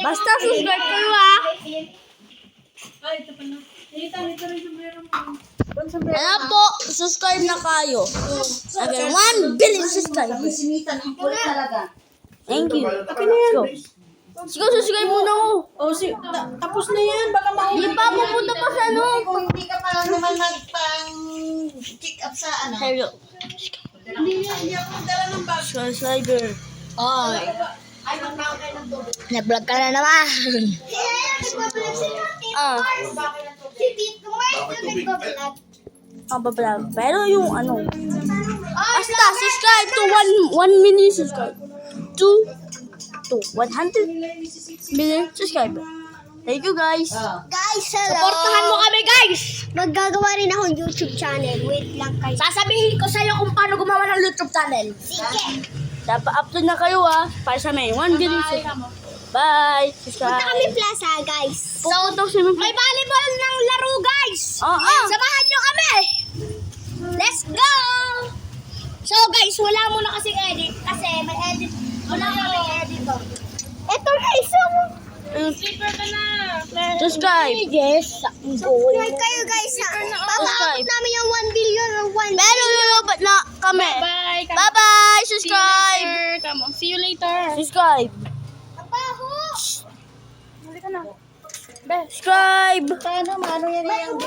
Basta subscribe kayo ah. Ay, ito pa na. Ito rin yung meron mo. Ano po, subscribe na kayo. Okay, 1 billion subscribers. Sinitan, ang kulit talaga. Thank you. Let's go. Sige, subscribe muna ako. Oh, tapos na yan. Baka Hindi pa pupunta pa sa ano. Kung hindi ka pa naman nagpang-kick up sa ano. Hello. Hindi ako magdala ng bag. Subscriber. Ay. Ay, magbaon kayo ng tubig. Nag-vlog ka na naman. Ah. Bablog. Pero yung ano. Basta, subscribe to 1 million subscribe. To 100 million subscriber. Thank you guys. Guys, hello! Supportahan mo kami guys. Maggagawa rin akong YouTube channel. Wait lang kayo. Sasabihin ko sa'yo kung paano gumawa ng YouTube channel. Sige! Dapat upload na kayo para sa may 1 billion subscriber. Bye. Subscribe. Punta kami plaza, guys. Pupunta ko sa May volleyball ng laro, guys! Samahan nyo kami. Let's go! So, guys, wala muna kasi edit. Kasi may edit. Wala kami edit. Ito, guys. Sleeper ka na. Subscribe. Yes. Subscribe kayo, guys. Papaabot Subscribe. namin yung 1 billion or 1 Pero lulubat na kami. Bye. Bye-bye. Subscribe. Come on. See you later. Subscribe. Papaho! Subscribe. Paano, mano yan yung